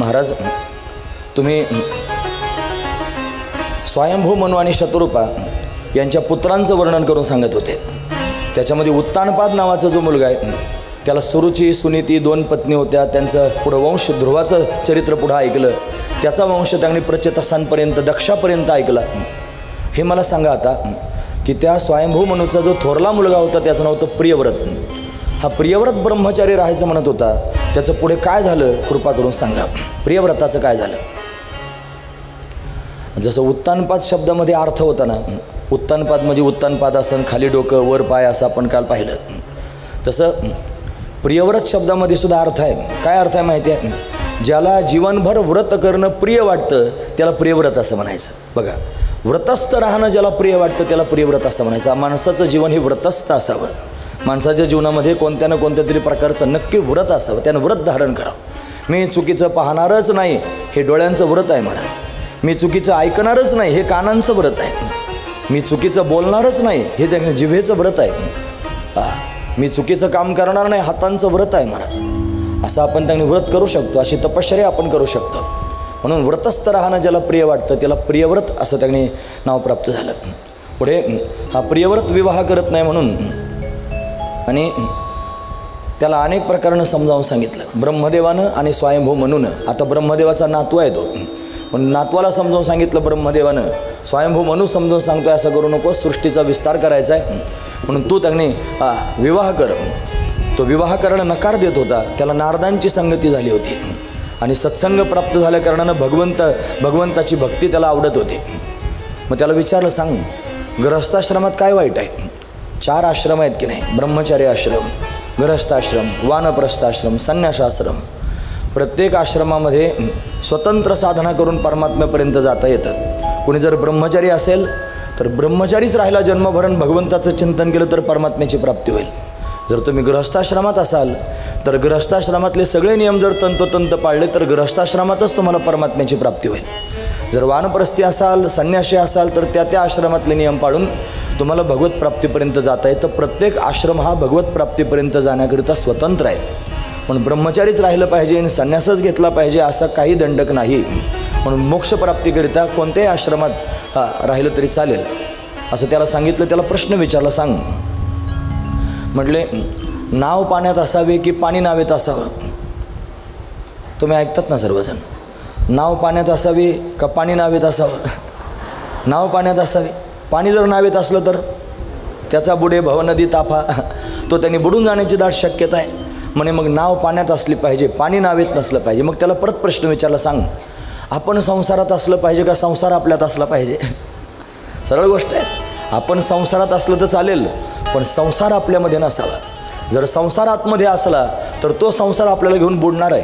महाराज तुम्ही स्वयंभू मनु आणि शतरूपा यांच्या पुत्रांचं वर्णन करून सांगत होते. त्याच्यामध्ये उत्तानपाद नावाचा जो मुलगा आहे त्याला सुरुची सुनीती 2 पत्नी होत्या. त्यांचं पुढं वंश ध्रुवाचं चरित्र पुढं ऐकलं. त्याचा वंश त्यांनी प्रचेतसांपर्यंत दक्षापर्यंत ऐकला. हे मला सांगा आता की त्या स्वयंभू मनुचा जो थोरला मुलगा होता त्याचं नाव होतं प्रियव्रत. हा प्रियव्रत ब्रह्मचारी राहायचं म्हणत होता. त्याचं पुढे काय झालं कृपा करून सांगा. प्रियव्रताचं काय झालं. जसं उत्तानपाद शब्दामध्ये अर्थ होता ना, उत्तानपाद म्हणजे उत्तानपादासन, खाली डोकं वर पाय असं आपण काल पाहिलं. तसं प्रियव्रत शब्दामध्ये सुद्धा अर्थ आहे. काय अर्थ आहे माहिती आहे. ज्याला जीवनभर व्रत करणं प्रिय वाटतं त्याला प्रियव्रत असं म्हणायचं. बघा, व्रतस्थ राहणं ज्याला प्रिय वाटतं त्याला प्रियव्रत असं म्हणायचं. माणसाचं जीवन हे व्रतस्थ असावं. माणसाच्या जीवनामध्ये कोणत्या ना कोणत्या तरी प्रकारचं नक्की व्रत असावं. त्यानं व्रत धारण करावं. मी चुकीचं पाहणारच नाही हे डोळ्यांचं व्रत आहे मला. मी चुकीचं ऐकणारच नाही हे कानांचं व्रत आहे. मी चुकीचं बोलणारच नाही हे त्या जिभेचं व्रत आहे. मी चुकीचं काम करणार नाही हातांचं व्रत आहे महाराज. असं आपण त्यांनी व्रत करू शकतो. अशी तपश्चर्या आपण करू शकतो. म्हणून व्रतस्थ राहणं ज्याला प्रिय वाटतं त्याला प्रियव्रत असं त्यांनी नाव प्राप्त झालं. पुढे हा प्रियव्रत विवाह करत नाही म्हणून आणि त्याला अनेक प्रकारानं समजावून सांगितलं ब्रह्मदेवानं आणि स्वयंभू मनुनं. आता ब्रह्मदेवाचा नातू आहे तो, पण नातवाला समजावून सांगितलं ब्रह्मदेवानं. स्वयंभू मनु समजावून सांगतोय असं करू नको, सृष्टीचा विस्तार करायचा आहे म्हणून तू त्यांनी विवाह कर. तो विवाह करणं नकार देत होता. त्याला नारदांची संगती झाली होती आणि सत्संग प्राप्त झाल्या कारणानं भगवंताची भक्ती त्याला आवडत होती. मग त्याला विचारलं, सांग गृहस्थाश्रमात काय वाईट आहे. 4 आश्रम आहेत की नाही. ब्रह्मचार्य आश्रम, गृहस्थाश्रम, वानप्रस्थाश्रम, संन्यासाश्रम. प्रत्येक आश्रमामध्ये स्वतंत्र साधना करून परमात्म्यापर्यंत जाता येतं. कोणी जर ब्रह्मचारी असेल तर ब्रह्मचारीच राहिला जन्मभरण भगवंताचं चिंतन केलं तर परमात्म्याची प्राप्ती होईल. जर तुम्ही गृहस्थाश्रमात असाल तर गृहस्थाश्रमातले सगळे नियम जर तंतोतंत पाळले तर गृहस्थाश्रमातच तुम्हाला परमात्म्याची प्राप्ती होईल. जर वानप्रस्थी असाल, संन्यासी असाल तर त्या आश्रमातले नियम पाळून तुम्हाला भगवत प्राप्तीपर्यंत जाता येतं. प्रत्येक आश्रम हा भगवत प्राप्तीपर्यंत जाण्याकरिता स्वतंत्र आहे. पण ब्रह्मचारीच राहिलं पाहिजे आणि संन्यासच घेतला पाहिजे असा काही दंडक नाही. म्हणून मोक्षप्राप्तीकरिता कोणत्याही आश्रमात राहिलं तरी चालेल असं त्याला सांगितलं. त्याला प्रश्न विचारला, सांग म्हटले नाव पाण्यात असावे की पाणी नावेत असावं. तुम्ही ऐकतात ना सर्वजण. नाव पाण्यात असावे का पाणी नावेत असावं. नाव पाण्यात असावे. पाणी जर नावेत असलं तर त्याचा बुडे भवनदी ताफा, तो त्यांनी बुडून जाण्याची दाट शक्यता आहे. म्हणे मग नाव पाण्यात असली पाहिजे, पाणी नावेत नसलं पाहिजे. मग त्याला परत प्रश्न विचारला, सांग आपण संसारात असलं पाहिजे का संसार आपल्यात असला पाहिजे. सरळ गोष्ट आहे. आपण संसारात असलं तर चालेल पण संसार आपल्यामध्ये नसावा. जर संसार आतमध्ये असला तर तो संसार आपल्याला घेऊन बुडणार आहे.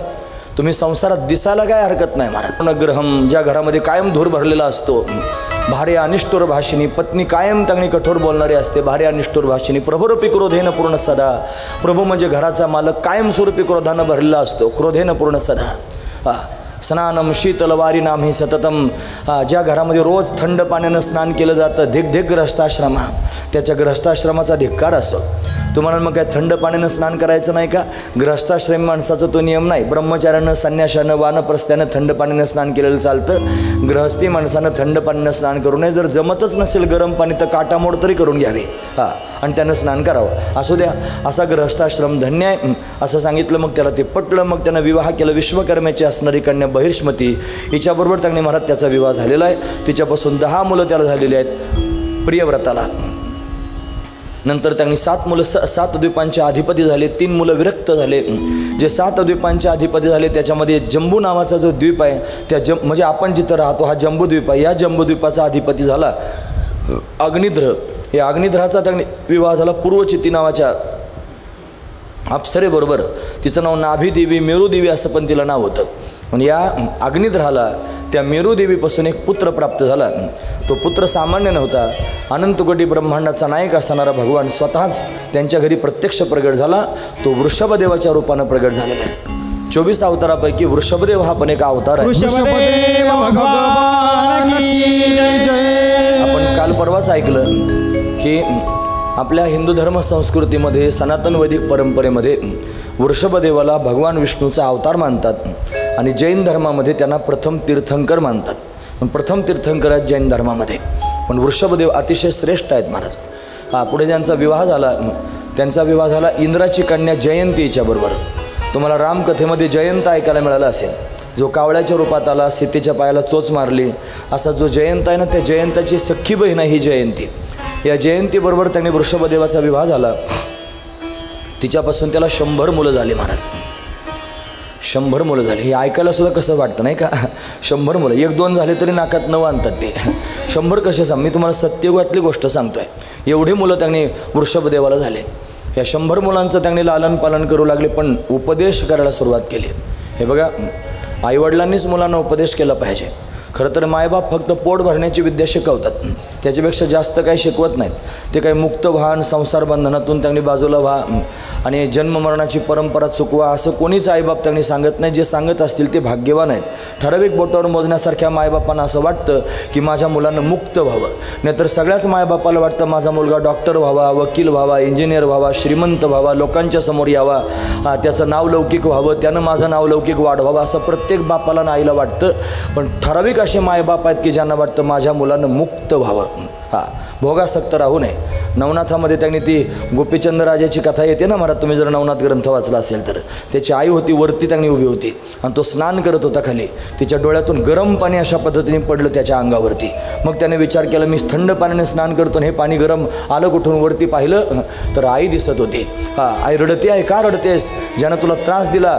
तुम्ही संसारात दिसायला काय हरकत नाही महाराज. ग्रहम ज्या घरामध्ये कायम धूर भरलेला असतो, भार्या अनिष्ठुर भाषिणी, पत्नी कायम त्यांनी कठोर बोलणारी असते. भार्या अनिष्ठुर भाषिणी, प्रभुरूपी क्रोधेन पूर्ण सदा. प्रभू म्हणजे घराचा मालक कायमस्वरूपी क्रोधानं भरलेला असतो. क्रोधेन पूर्ण सदा. स्नानम शीतलवारी नाम ही सततम. ज्या घरामध्ये रोज थंड पाण्यानं स्नान केलं जातं, धिक ग्रहस्थाश्रम, त्याच्या ग्रहस्थाश्रमाचा धिक्कार असो. तुम्हाला मग काय थंड पाण्यानं स्नान करायचं नाही का. ग्रहस्थाश्रमी माणसाचा तो नियम नाही. ब्रह्मचार्यानं, संन्याशानं, वानप्रस्थानं थंड पाण्यानं स्नान केलेलं चालतं. गृहस्थी माणसानं थंड पाण्यानं स्नान करू नये. जर जमतच नसेल गरम पाणी तर काटामोड तरी करून घ्यावे आणि त्यानं स्नान करावं. असू द्या, असा ग्रहस्थाश्रम धन्य आहे असं सांगितलं. मग त्याला ते पटलं. मग त्यानं विवाह केला. विश्वकर्म्याची असणारी कन्या बहिष्मती हिच्याबरोबर त्यांनी महाराज त्याचा विवाह झालेला आहे. तिच्यापासून 10 मुलं त्याला झालेली आहेत प्रियव्रताला. नंतर त्यांनी 7 मुलं 7 द्वीपांचे अधिपती झाले. 3 मुलं विरक्त झाले. जे 7 द्वीपांचे अधिपती झाले त्याच्यामध्ये जंबू नावाचा जो द्वीप आहे त्या म्हणजे आपण जिथं राहतो हा जंबूद्वीप आहे. या जंबूद्वीपाचा अधिपती झाला अग्निध्र. या अग्निध्राचा त्यांनी विवाह झाला पूर्वचिती नावाच्या अप्सरेबरोबर. तिचं नाव नाभीदेवी, मेरूदेवी असं पण तिला नाव होतं. आणि या अग्निध्राला त्या मेरूदेवीपासून एक पुत्र प्राप्त झाला. तो पुत्र सामान्य नव्हता. अनंतकोटी ब्रह्मांडाचा नायक असणारा भगवान स्वतःच त्यांच्या घरी प्रत्यक्ष प्रगट झाला. तो वृषभदेवाच्या रूपानं प्रगट झालेला आहे. 24 अवतारापैकी वृषभदेव हा पण एक अवतार आहे. आपण काल परवाच ऐकलं की आपल्या हिंदू धर्म संस्कृतीमध्ये सनातन वैदिक परंपरेमध्ये वृषभदेवाला भगवान विष्णूचा अवतार मानतात. आणि जैन धर्मामध्ये त्यांना प्रथम तीर्थंकर मानतात. पण प्रथम तीर्थंकर आहेत जैन धर्मामध्ये. पण वृषभदेव अतिशय श्रेष्ठ आहेत महाराज. पुढे ज्यांचा विवाह झाला, त्यांचा विवाह झाला इंद्राची कन्या जयंती हिच्याबरोबर. तुम्हाला रामकथेमध्ये जयंत ऐकायला मिळाला असेल, जो कावळ्याच्या रूपात आला, सीतेच्या पायाला चोच मारली, असा जो जयंत आहे ना, त्या जयंताची सख्खी बहीण आहे ही जयंती. या जयंतीबरोबर त्यांनी वृषभदेवाचा विवाह झाला. तिच्यापासून त्याला 100 मुलं झाली महाराज. 100 मुलं झाली. हे ऐकायला सुद्धा कसं वाटतं नाही का? 100 मुलं, 1-2 झाले तरी नाकात नवं आणतात ते. 100 कसे सांग, मी तुम्हाला सत्ययुगातली गोष्ट सांगतोय. एवढी मुलं त्यांनी वृषभदेवाला झाले. या 100 मुलांचं त्यांनी लालन पालन करू लागले, पण उपदेश करायला सुरुवात केली. हे बघा, आईवडिलांनीच मुलांना उपदेश केला पाहिजे. खरं तर मायबाप फक्त पोट भरण्याची विद्या शिकवतात, त्याच्यापेक्षा जास्त काही शिकवत नाहीत. ते काही मुक्त व्हा, संसार बंधनातून त्यांनी बाजूला व्हा आणि जन्ममरणाची परंपरा चुकवा असं कोणीच आईबाप त्यांनी सांगत नाही. जे सांगत असतील ते भाग्यवान आहेत. ठराविक बोटावर मोजण्यासारख्या मायबापांना असं वाटतं की माझ्या मुलांना मुक्त व्हावं. नाहीतर सगळ्याच मायबापाला वाटतं माझा मुलगा डॉक्टर व्हावा, वकील व्हावा, इंजिनियर व्हावा, श्रीमंत व्हावा, लोकांच्या समोर यावा, त्याचं नाव लौकिक व्हावं, त्यानं माझं नाव लौकिक वाढवावं, असं प्रत्येक बापाला आणि आईला वाटतं. पण ठराविक असे मायबाप आहेत की ज्यांना वाटतं माझ्या मुलांना मुक्त व्हावं, भोगासक्त राहू नये. नवनाथामध्ये त्यांनी ती गोपीचंद राजाची कथा येते ना महाराज, तुम्ही जर नवनाथ ग्रंथ वाचला असेल तर. त्याची आई होती, वरती त्यांनी उभी होती आणि तो स्नान करत होता खाली. तिच्या डोळ्यातून गरम पाणी अशा पद्धतीने पडलं त्याच्या अंगावरती. मग त्याने विचार केला, मी थंड पाण्याने स्नान करतो, हे पाणी गरम आलं कुठून? वरती पाहिलं तर आई दिसत होती. आई रडते आहे. का रडतेस? ज्यानं तुला त्रास दिला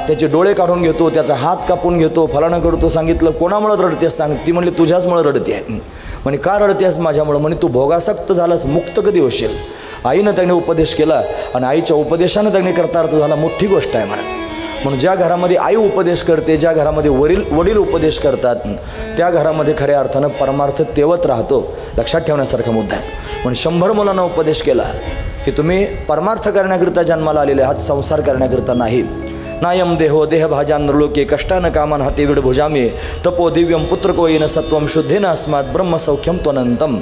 त्याचे डोळे काढून घेतो, त्याचा हात कापून घेतो, फलानं करतो. सांगितलं कोणामुळं रडतेस सांग? ती म्हणली तुझ्याचमुळं रडते आहे. म्हणे का रडतेस माझ्यामुळं? म्हणे तू भोगासक्त झालास, मुक्त कधी होशील? आईनं त्याने उपदेश केला आणि आईच्या उपदेशानं त्यांनी कर्तार्थ झाला. मोठी गोष्ट आहे महाराज. म्हणून ज्या घरामध्ये आई उपदेश करते, ज्या घरामध्ये वडील उपदेश करतात, त्या घरामध्ये खऱ्या अर्थानं परमार्थ तेवत राहतो. लक्षात ठेवण्यासारखा मुद्दा आहे. म्हणून 100 मुलांना उपदेश केला की तुम्ही परमार्थ करण्याकरिता जन्माला आलेले आहात, संसार करण्याकरिता नाही. नायम देहो देहभाजा नृलोके कष्टान कामान हाते विड भुजामे तपो दिव्यम पुत्रको येन सत्वम शुद्धेन अस्मात् ब्रह्मसौख्यम त्वनंतम.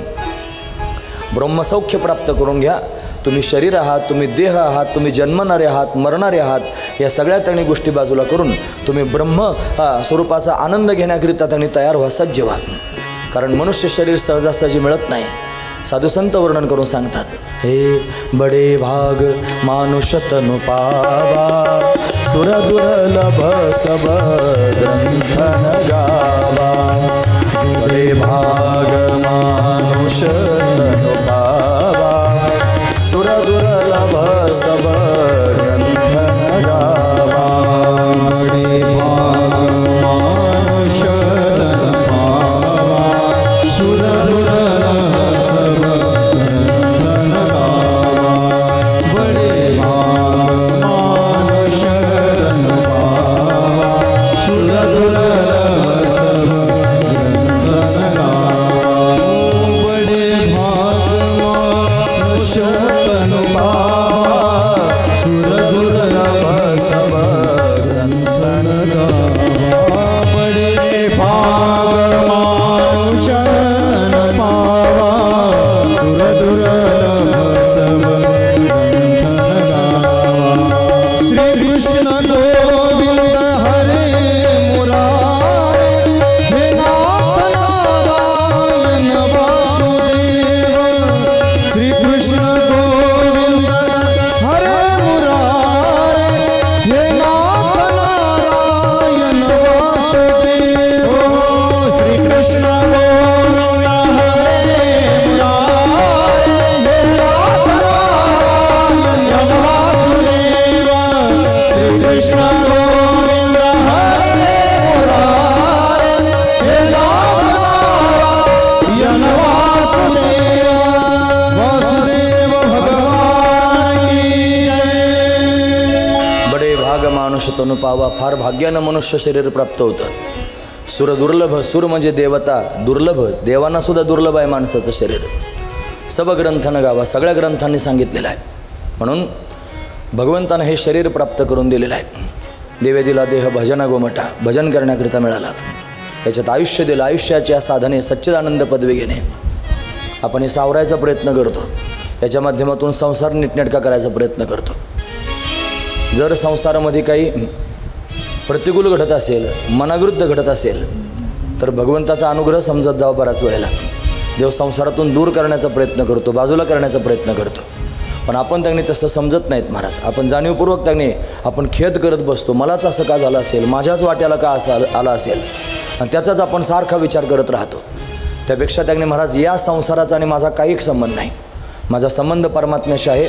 ब्रह्मसौख्य प्राप्त करून घ्या. तुम्ही शरीर आहात, तुम्ही देह आहात, तुम्ही जन्मणारे आहात, मरणारे आहात. या सगळ्या त्यांनी गोष्टी बाजूला करून तुम्ही ब्रह्म स्वरूपाचा आनंद घेण्याकरिता त्यांनी तयार व्हा, सज्ज व्हा. कारण मनुष्य शरीर सहजासहजी मिळत नाही. साधू संत वर्णन करून सांगतात, हे बडे भाग मानुष तनु पावा, सुर दुर्लभ सब ग्रंथ न गावा. बडे भाग मानुष तनु पावा, सुर दुर्लभ सब ग्रंथ न गावा. बडे भाग मानुष तनु पावा, सुर दुर्लभ तनु पावा. फार भाग्यानं मनुष्य शरीर प्राप्त होतं. सुर दुर्लभ, सुर म्हणजे देवता, दुर्लभ देवांना सुद्धा दुर्लभ आहे माणसाचं शरीर. सब ग्रंथानं गावा, सगळ्या ग्रंथांनी सांगितलेलं आहे. म्हणून भगवंतानं हे शरीर प्राप्त करून दिलेलं आहे. देवे दिला देह भजना गोमटा, भजन करण्याकरिता मिळाला. याच्यात आयुष्य दिलं. आयुष्याच्या साधने सच्चिदानंद पदवी घेणे, आपण हे सावरायचा प्रयत्न करतो. याच्या माध्यमातून संसार नीटनेटका करायचा प्रयत्न करतो. जर संसारामध्ये काही प्रतिकूल घडत असेल, मनाविरुद्ध घडत असेल तर भगवंताचा अनुग्रह समजत जावा. बराच वेळेला देव संसारातून दूर करण्याचा प्रयत्न करतो, बाजूला करण्याचा प्रयत्न करतो, पण आपण त्यांनी तसं समजत नाहीत महाराज. आपण जाणीवपूर्वक त्यांनी आपण खेद करत बसतो, मलाच असं का झालं असेल, माझ्याच वाट्याला का असं आला असेल, आणि त्याचाच आपण सारखा विचार करत राहतो. त्यापेक्षा त्यांनी महाराज या संसाराचा आणि माझा काही संबंध नाही, माझा संबंध परमात्म्याशी आहे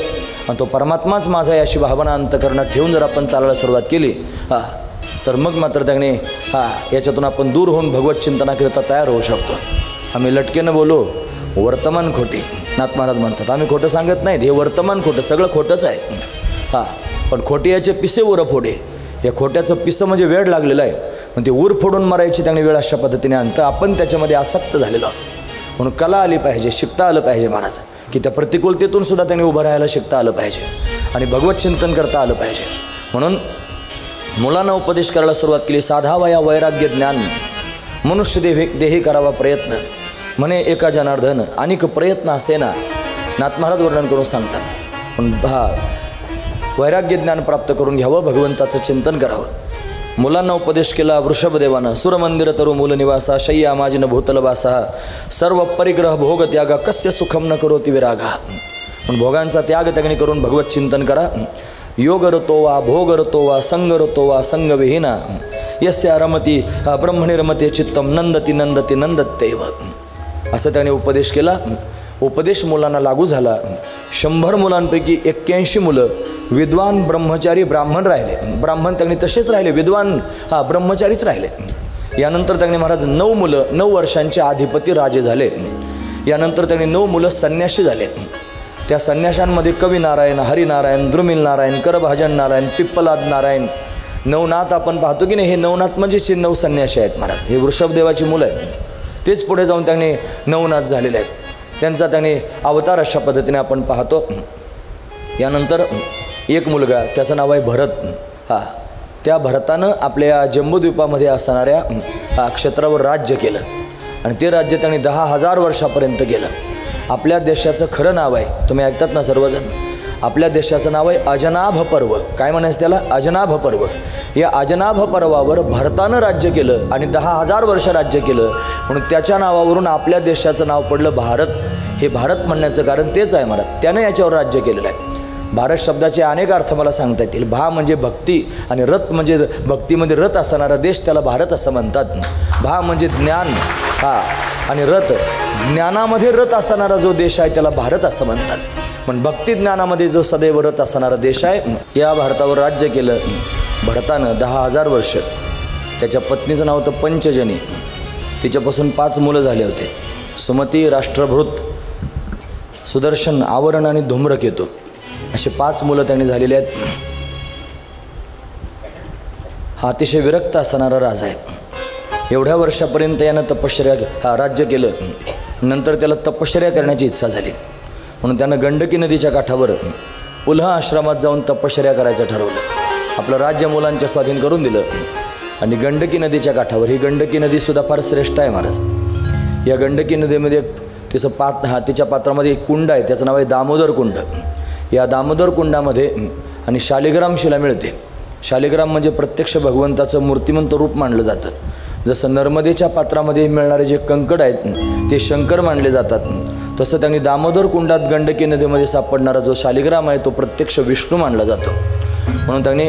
आणि तो परमात्माच माझा याशी भावना अंतकरणात ठेवून जर आपण चालायला सुरुवात केली तर मग मात्र त्यांनी याच्यातून आपण दूर होऊन भगवत चिंतनाकरिता तयार होऊ शकतो. आम्ही लटकेनं बोलो वर्तमान खोटे, नाथ महाराज म्हणतात. आम्ही खोटं सांगत नाहीत, हे वर्तमान खोटं, सगळं खोटंच आहे. पण खोटे याचे पिसे उर फोडे. या खोट्याचं पिसं म्हणजे वेळ लागलेलं आहे, पण ते ऊर फोडून मारायची त्यांनी वेळ अशा पद्धतीने आणतं. आपण त्याच्यामध्ये आसक्त झालेलो आहोत. म्हणून कला आली पाहिजे, शिकता आलं पाहिजे महाराज, की त्या प्रतिकूलतेतून सुद्धा त्यांनी उभं राहायला शिकता आलं पाहिजे आणि भगवत चिंतन करता आलं पाहिजे. म्हणून मुलांना उपदेश करायला सुरुवात केली. साधावा या वैराग्य ज्ञान, मनुष्य देही करावा प्रयत्न, म्हणे एका जनार्दन अनेक प्रयत्न असेना. नाथ महाराज वर्णन करून सांगतात. पण वैराग्य ज्ञान प्राप्त करून घ्यावं, भगवंताचं चिंतन करावं. मुलांना उपदेश केला वृषभदेवानं. सुरमंदिर तरु मूलनिवासा, शय्या माजिन भूतलवासा, सर्व परिग्रह भोग त्यागा, कस्य सुखम न करोति विरागा. पण भोगांचा त्याग त्यांनी करून भगवत चिंतन करा. योग रतो वा भोग रतो वा संग रतो वा संगविहीना, यस्या रमती ब्रह्मणी रमते चित्तम, नंदती नंदती नंदत्यैव. असं त्याने उपदेश केला. उपदेश मुलांना लागू झाला. 100 मुलांपैकी 81 मुलं विद्वान ब्रह्मचारी ब्राह्मण राहिले. ब्राह्मण त्यांनी तसेच राहिले, विद्वान ब्रह्मचारीच राहिले. यानंतर त्यांनी महाराज 9 मुलं 9 वर्षांचे अधिपती राजे झाले. यानंतर त्यांनी 9 मुलं संन्यासी झाले. त्या संन्याशांमध्ये कवी नारायण, हरिनारायण, द्रुमिल नारायण, करभाजन नारायण, पिप्पलाद नारायण, नवनाथ. आपण पाहतो की नाही, हे नवनाथ म्हणजे 9 संन्यासी आहेत महाराज. हे वृषभदेवाची मुलं आहेत. तेच पुढे जाऊन त्यांनी नवनाथ झालेले आहेत. त्यांचा त्यांनी अवतार अशा पद्धतीने आपण पाहतो. यानंतर एक मुलगा, त्याचं नाव आहे भरत. त्या भरतानं आपल्या जम्बूद्वीपामध्ये असणाऱ्या क्षेत्रावर राज्य केलं आणि ते राज्य त्यांनी 10,000 वर्षापर्यंत केलं. आपल्या देशाचं खरं नाव आहे, तुम्ही ऐकतात ना सर्वजण, आपल्या देशाचं नाव आहे अजनाभ पर्व. काय म्हणायचं त्याला? अजनाभ पर्व. या अजनाभ पर्वावर भरतानं राज्य केलं आणि 10,000 वर्ष राज्य केलं, म्हणून त्याच्या नावावरून आपल्या देशाचं नाव पडलं भारत. हे भारत म्हणण्याचं कारण तेच आहे महाराज, त्यानं याच्यावर राज्य केलेलं आहे. भारत शब्दाचे अनेक अर्थ मला सांगता येतील. भा म्हणजे भक्ती आणि रत म्हणजे भक्तीमध्ये रत असणारा देश, त्याला भारत असं म्हणतात. भा म्हणजे ज्ञान आणि रत, ज्ञानामध्ये रत असणारा जो देश आहे त्याला भारत असं म्हणतात. पण भक्ती ज्ञानामध्ये जो सदैव रत असणारा देश आहे, या भारतावर राज्य केलं भरतानं 10,000 वर्ष. त्याच्या पत्नीचं नाव होतं पंचजनी. तिच्यापासून 5 मुलं झाले होते. सुमती, राष्ट्रभृत, सुदर्शन, आवरण आणि धूम्रकेतू असे 5 मुलं त्यांनी झालेले आहेत. हा अतिशय विरक्त असणारा राजा आहे. एवढ्या वर्षापर्यंत यानं तपश्चर्या राज्य केलं. नंतर त्याला तपश्चर्या करण्याची इच्छा झाली, म्हणून त्यानं गंडकी नदीच्या काठावर पुन्हा आश्रमात जाऊन तपश्चर्या करायचं ठरवलं. आपलं राज्य मुलांच्या स्वाधीन करून दिलं आणि गंडकी नदीच्या काठावर, ही गंडकी नदीसुद्धा फार श्रेष्ठ आहे महाराज. या गंडकी नदीमध्ये तिच्या पात्रामध्ये एक कुंड आहे, त्याचं नाव आहे दामोदर कुंड. या दामोदर कुंडामध्ये आणि शालिग्राम शिला मिळते. शालिग्राम म्हणजे प्रत्यक्ष भगवंताचं मूर्तिमंत रूप मानलं जातं. जसं नर्मदेच्या पात्रामध्ये मिळणारे जे कंकड आहेत ते शंकर मानले जातात, तसं त्यांनी दामोदर कुंडात गंडकी नदीमध्ये सापडणारा जो शालिग्राम आहे तो प्रत्यक्ष विष्णू मानला जातो. म्हणून त्यांनी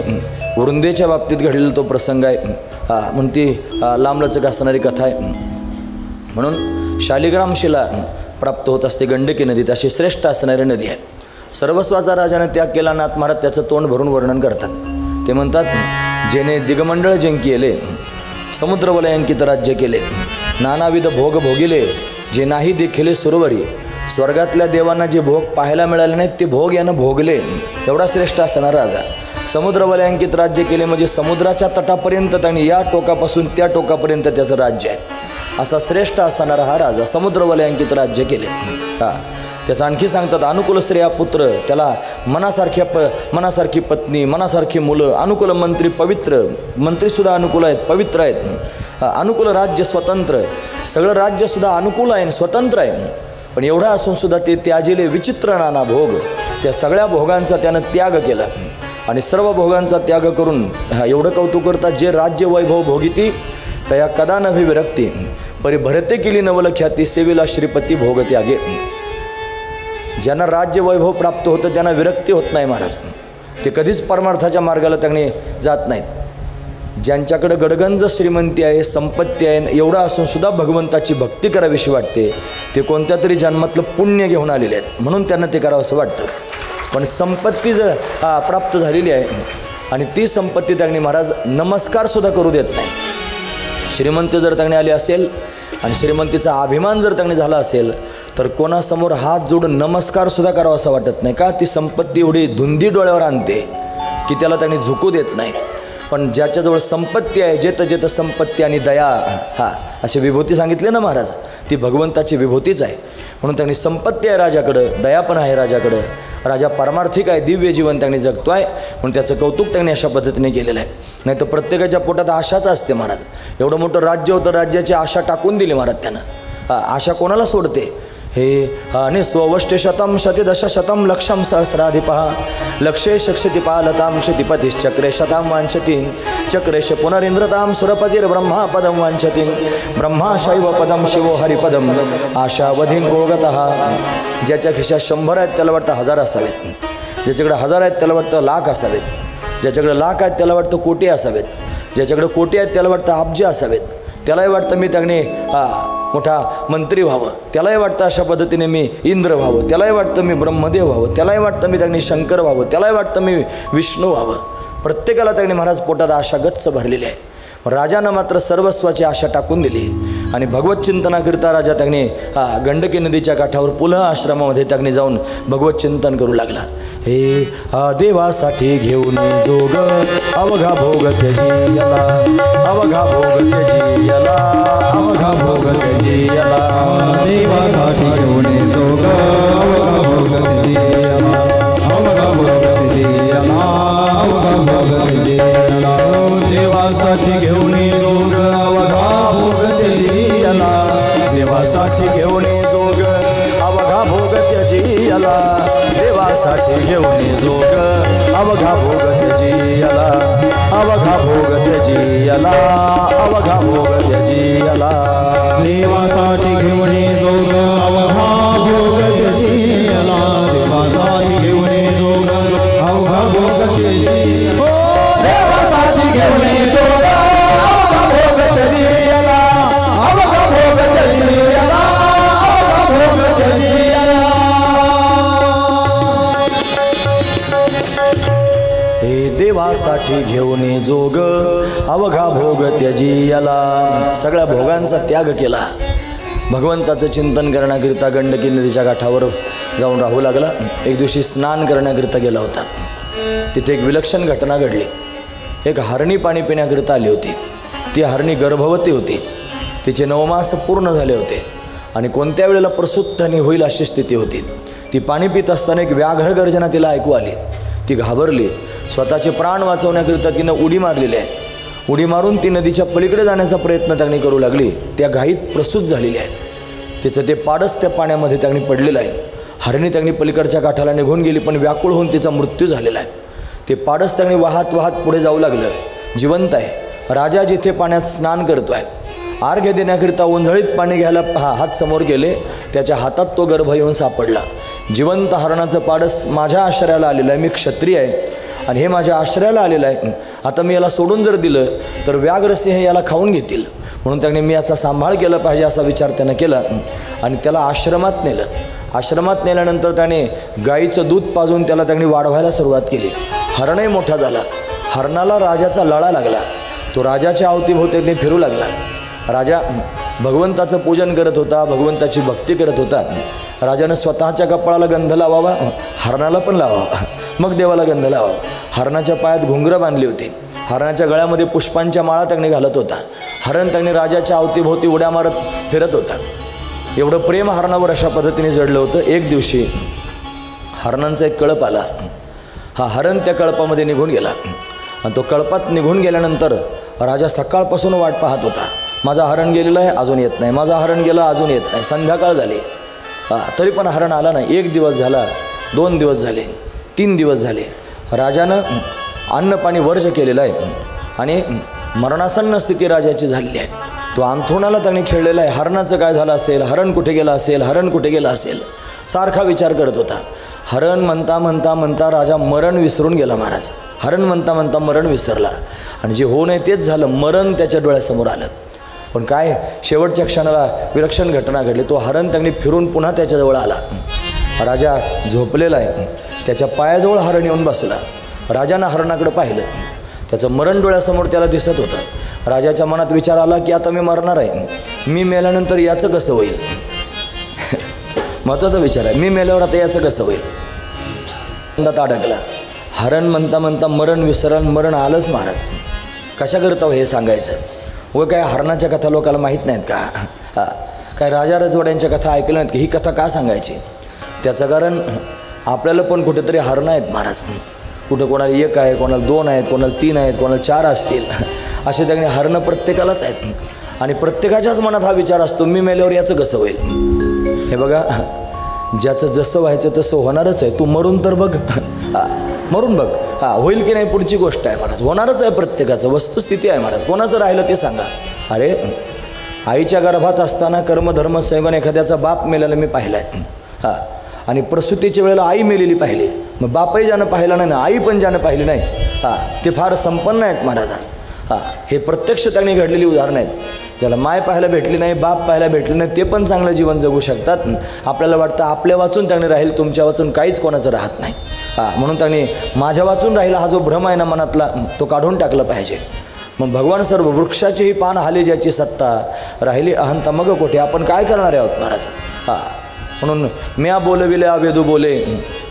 वृंदेच्या बाबतीत घडलेला तो प्रसंग आहे. म्हणून ती लांबलचक असणारी कथा आहे. म्हणून शालिग्राम शिला प्राप्त होत असते गंडकी नदीत. अशी श्रेष्ठ असणारी नदी आहे. सर्वस्वाचा राजाने त्याग केला. नाथ महाराज त्याचं तोंड भरून वर्णन करतात. ते म्हणतात, जेने दिगमंडळ जिंकिले, समुद्र वलयांकित राज्य केले, नानाविध भोग भोगिले, जे नाही देखिले सुरवरी. स्वर्गातल्या देवांना जे भोग पाहायला मिळाले नाहीत ते भोग यानं भोगले. एवढा श्रेष्ठ असणारा राजा. समुद्र वलयांकित राज्य केले म्हणजे समुद्राच्या तटापर्यंत त्यांनी या टोकापासून त्या टोकापर्यंत त्याचं राज्य आहे. असा श्रेष्ठ असणारा हा राजा समुद्र वलयांकित राज्य केले. त्याचं आणखी सांगतात, अनुकूल स्त्रिया पुत्र, त्याला मनासारखी पत्नी, मनासारखी मुलं, अनुकूल मंत्री, पवित्र मंत्रीसुद्धा अनुकूल आहेत, पवित्र आहेत. अनुकूल राज्य, स्वतंत्र, सगळं राज्यसुद्धा अनुकूल आहे, स्वतंत्र आहे. पण एवढा असूनसुद्धा ते त्याजिले विचित्र नाना भोग. त्या सगळ्या भोगांचा त्यानं त्याग केला. आणि सर्व भोगांचा त्याग करून एवढं कौतुक करतात, जे राज्य वैभव भोगिती तया कदा नभी विरक्ती, परी भरते केली नवल ख्याती, सेवेला श्रीपती भोग त्यागे. ज्यांना राज्य वैभव प्राप्त होतं त्यांना विरक्ती होत नाही महाराज, ते कधीच परमार्थाच्या मार्गाला त्यांनी जात नाहीत. ज्यांच्याकडे गडगंज श्रीमंती आहे, संपत्ती आहे, एवढं असून सुद्धा भगवंताची भक्ती करावीशी वाटते, ते कोणत्या तरी जन्मातलं पुण्य घेऊन आलेले आहेत म्हणून त्यांना ते करावं असं वाटतं. पण संपत्ती जर प्राप्त झालेली आहे आणि ती संपत्ती त्यांनी महाराज नमस्कारसुद्धा करू देत नाही. श्रीमंती जर त्यांनी आली असेल आणि श्रीमंतीचा अभिमान जर त्यांनी झाला असेल तर कोणासमोर हात जोडून नमस्कारसुद्धा करावा असं वाटत नाही. का? ती संपत्ती एवढी धुंदी डोळ्यावर आणते की त्याला त्यांनी झुकू देत नाही. पण ज्याच्याजवळ संपत्ती आहे, जेतं संपत्ती आणि दया, अशी विभूती सांगितली ना महाराज, ती भगवंताची विभूतीच आहे. म्हणून त्यांनी संपत्ती आहे राजाकडं, दया पण आहे राजाकडं, राजा पारमार्थिक आहे, दिव्य जीवन त्यांनी जगतो आहे, म्हणून त्याचं कौतुक त्यांनी अशा पद्धतीने केलेलं आहे. नाही तर प्रत्येकाच्या पोटात आशाच असते महाराज. एवढं मोठं राज्य होतं, राज्याची आशा टाकून दिली महाराज त्यानं. आशा कोणाला सोडते? हे निस्वष्टे शतम शतिदश शतम लक्षम सहस्राधिपः लक्षे शक्षतिपालतां क्षतिपतिश्चक्रे शतां वांछतीं चक्रेश पुनरिंद्रतां सुरपतिर्ब्रह्मा पदं वांछतीं ब्रह्मा शैव पदं शिवो हरिपदं आशावधीं गोगतः. ज्याच्या खिशात 100 आहेत त्याला वाटतं 1000 असावेत, ज्याच्याकडे 1000 आहेत त्याला वाटतं लाख असावेत, ज्याच्याकडे लाख आहेत त्याला वाटतं कोटी असावेत, ज्याच्याकडे कोटी आहेत त्याला वाटतं अब्ज असावेत, त्यालाही वाटतं मी त्याने मोठा मंत्री व्हावं, त्यालाही वाटतं अशा पद्धतीने मी इंद्र व्हावं, त्यालाही वाटतं मी ब्रह्मदेव व्हावं, त्यालाही वाटतं मी त्यांनी शंकर व्हावं, त्यालाही वाटतं मी विष्णू व्हावं. प्रत्येकाला त्यांनी महाराज पोटात आशा गच्च भरलेली आहे. राजानं मात्र सर्वस्वाची आशा टाकून दिली आणि भगवत चिंतनाकरिता राजा त्यांनी गंडकी नदीच्या काठावर पुलह आश्रमामध्ये त्यांनी जाऊन भगवत चिंतन करू लागला. हे देवासाठी घेऊन जोग अवघा भोग त्याची याला, अवघा भोग त्याची याला, अवघा भोग त्याची याला. देवासाठी घेऊन जोग अवघा भोग त्याची याला, अवघा भोग त्याची याला, अवघा भोग त्याची याला. देवासाठी घेऊन जोग अवघा भोग त्याची याला, देवासाठी घेऊन जोग अवघा भोग त्याची याला, देवासाठी घेऊन जोग अवघा भोग त्याची याला, अवघा भोग त्याची याला, अवघा भोग त्याची याला. देवासाठी घेऊन जोग अवघा भोग त्याची याला, देवासाठी घेऊन जोग अवघा भोग त्याची, देवासाठी घेऊन जोग अवघा भोग त्याची याला, अवघा भोग त्याची याला, अवघा भोग त्याची याला. हे देवासाठी घेऊन जोग अवघा भोग त्याची याला. सगळ्या भोगांचा त्याग केला, भगवंताचं चिंतन करण्याकरिता गंडकी नदीच्या काठावर जाऊन राहू लागला. एक दिवशी स्नान करण्याकरिता गेला होता. तिथे एक विलक्षण घटना घडली. एक हरणी पाणी पिण्याकरिता आली होती. ती हरणी गर्भवती होती, तिचे 9 मास पूर्ण झाले होते आणि कोणत्या वेळेला प्रसूती होईल अशी स्थिती होती. ती पाणी पित असताना एक व्याघ्र गर्जना तिला ऐकू आली. ती घाबरली. स्वतःचे प्राण वाचवण्याकरिता तिनं उडी मारलेली आहे. उडी मारून ती नदीच्या पलीकडे जाण्याचा प्रयत्न त्यांनी करू लागली. त्या घाईत प्रसूत झालेली आहे. तिचं ते पाडच त्या पाण्यामध्ये त्यांनी पडलेलं आहे. हरणी त्यांनी पलीकडच्या काठाला निघून गेली, पण व्याकुळ होऊन तिचा मृत्यू झालेला आहे. ते पाडच त्यांनी वाहत वाहत पुढे जाऊ लागलं. जिवंत आहे. राजा जिथे पाण्यात स्नान करतो आहे, अर्घ्य देण्याकरिता ओंजळीत पाणी घ्यायला हात समोर गेले, त्याच्या हातात तो गर्भ येऊन सापडला. जिवंत हरणाचं पाडस माझ्या आश्रयाला आलेलं आहे. मी क्षत्रिय आहे आणि हे माझ्या आश्रयाला आलेलं आहे. आता मी याला सोडून जर दिलं तर व्याघ्रसिंह याला खाऊन घेतील, म्हणून त्याने मी याचा सांभाळ केला पाहिजे असा विचार त्यानं केला आणि त्याला आश्रमात नेलं. आश्रमात नेल्यानंतर त्याने गाईचं दूध पाजून त्याला त्यांनी वाढवायला सुरुवात केली. हरणही मोठा झाला. हरणाला राजाचा लळा लागला. तो राजाच्या अवतीभोवतीने फिरू लागला. राजा भगवंताचं पूजन करत होता, भगवंताची भक्ती करत होता. राजानं स्वतःच्या कपाळाला गंध लावावा, हरणाला पण लावावा, मग देवाला गंध लावावा. हरणाच्या पायात घुंगरं बांधली होती. हरणाच्या गळ्यामध्ये पुष्पांच्या माळा त्यांनी घालत होता. हरण त्यांनी राजाच्या अवतीभोवती उड्या मारत फिरत होता. एवढं प्रेम हरणावर अशा पद्धतीने जडलं होतं. एक दिवशी हरणांचा एक कळप आला. हरण त्या कळपामध्ये निघून गेला आणि तो कळपात निघून गेल्यानंतर राजा सकाळपासून वाट पाहत होता. माझा हरण गेलेला आहे, अजून येत नाही. माझा हरण गेला, अजून येत नाही. संध्याकाळ झाली तरी पण हरण आला नाही. 1 दिवस झाला, 2 दिवस झाले, 3 दिवस झाले. राजानं अन्न पाणी वर्ज केलेलं आहे आणि मरणासन्न स्थिती राजाची झालेली आहे. तो अंथरुणाला त्याने खेळलेला आहे. हरणाचं काय झालं असेल, हरण कुठे गेलं असेल, हरण कुठे गेलं असेल, सारखा विचार करत होता. हरण म्हणता म्हणता म्हणता राजा मरण विसरून गेला. महाराज हरण म्हणता म्हणता मरण विसरला आणि जे होऊ नये तेच झालं. मरण त्याच्या डोळ्यासमोर आलं. पण काय शेवटच्या क्षणाला विलक्षण घटना घडली. तो हरण त्याने फिरून पुन्हा त्याच्याजवळ आला. राजा झोपलेला आहे. त्याच्या पायाजवळ हरण येऊन बसला. राजानं हरणाकडे पाहिलं. त्याचं मरण डोळ्यासमोर त्याला दिसत होतं. राजाच्या मनात विचार आला की आता मी मरणार आहे, मी मेल्यानंतर याचं कसं होईल. महत्त्वाचा विचार आहे, मी मेल्यावर आता याचं कसं होईल. अडकला. हरण म्हणता म्हणता मरण विसरलं. मरण आलंच. महाराज कशा करता हे सांगायचं. व काय हरणाच्या कथा लोकांना माहीत नाहीत का. काय राजा रजवाड्यांच्या कथा ऐकल्या नाहीत की ही कथा का सांगायची. त्याचं कारण आपल्याला पण कुठेतरी हरणं आहेत. महाराज कुठं कोणाला 1 आहे, कोणाला 2 आहेत, कोणाला 3 आहेत, कोणाला 4 असतील. असे त्याने हरणं प्रत्येकालाच आहेत आणि प्रत्येकाच्याच मनात हा विचार असतो मी मेल्यावर याचं कसं होईल. हे बघा, ज्याचं जसं व्हायचं तसं होणारच आहे. तू मरून तर बघ, मरून बघ. होईल की नाही पुढची गोष्ट आहे. महाराज होणारच आहे. प्रत्येकाचं वस्तुस्थिती आहे. महाराज कोणाचं राहिलं ते सांगा. अरे आईच्या गर्भात असताना कर्मधर्म संयोगाने एखाद्याचा बाप मेलेला मी पाहिला आहे. आणि प्रसूतीच्या वेळेला आई मेलेली पाहिली. मग बापही ज्यानं पाहिला नाही ना, आई पण ज्यानं पाहिली नाही, ते फार संपन्न आहेत महाराज. हे प्रत्यक्ष त्यांनी घडलेली उदाहरणं आहेत. ज्याला माय पाहायला भेटली नाही, बाप पाहायला भेटले नाही, ते पण चांगलं जीवन जगू शकतात. आपल्याला वाटतं आपल्या वाचून त्यांनी राहील, तुमच्या वाचून काहीच कोणाचं राहत नाही. म्हणून त्यांनी माझ्या वाचून राहिला हा जो भ्रम आहे ना मनातला, तो काढून टाकला पाहिजे. मग भगवान सर्व वृक्षाचीही पान हाले ज्याची सत्ता, राहिली अहंता मग कोठे. आपण काय करणार आहोत महाराज. म्हणून म्या बोलविल्या वेदू बोले,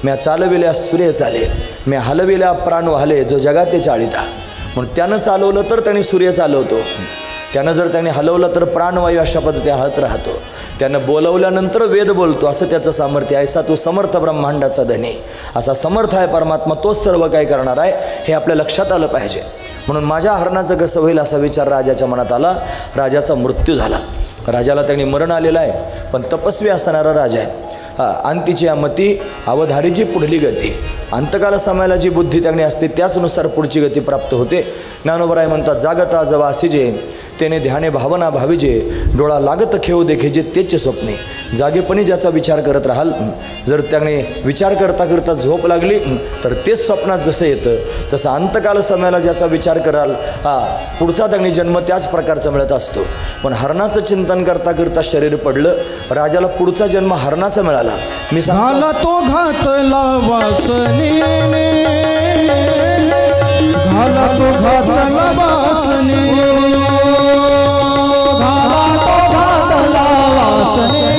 म्या चालविल्या सूर्य चाले, म्या हलविल्या प्राण वाहले जो जगाते चाळिता. म्हणून त्यानं चालवलं तर त्याने सूर्य चालवतो, त्यानं जर त्याने हलवलं तर प्राणवायू अशा पद्धतीने हलत राहतो, त्यानं बोलवल्यानंतर वेद बोलतो. असं त्याचं सामर्थ्य आहे. ऐसा तो समर्थ ब्रह्मांडाचा धनी, असा समर्थ आहे परमात्मा, तोच सर्व काही करणार आहे. हे आपल्या लक्षात आलं पाहिजे. म्हणून माझ्या हरणाचं कसं होईल असा विचार राजाच्या मनात आला. राजाचा मृत्यू झाला. राजाला त्यांनी मरण आलेलं आहे, पण तपस्वी असणारा राजा आहे. अंतीची मती अवधारीची पुढली गती. अंतकाल समयाला जी बुद्धी त्याने असते त्याचनुसार पुढची गती प्राप्त होते. ज्ञानोबराय म्हणतात जागता जवा असिजे, तेने ध्याने भावना भाविजे, डोळा लागत खेळ देखेजे तेचे स्वप्ने. जागेपणी ज्याचा विचार करत राहाल, जर त्याने विचार करता करता झोप लागली तर तेच स्वप्नात जसं येतं, तसं अंतकाल समयाला ज्याचा विचार कराल पुढचा त्याने जन्म त्याच प्रकारचा मिळत असतो. पण हरणाचं चिंतन करता करता शरीर पडलं. राजाला पुढचा जन्म हरणाचा मिळाला. मी झाला तो घातला वासनेने, झाला तो घातला वासनेने, झाला तो घातला वासनेने,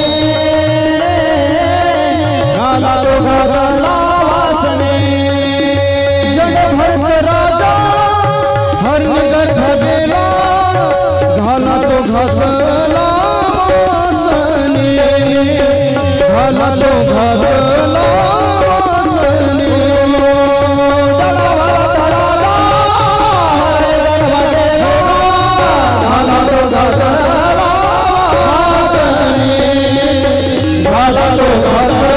झाला तो घातला वासनेने. जडभरत राजा हरिण गर्भ गेला, झाला तो घातला वासनेने, झाला तो घातला वासनेने. झाला तो घातला वासनेने, झाला तो घातला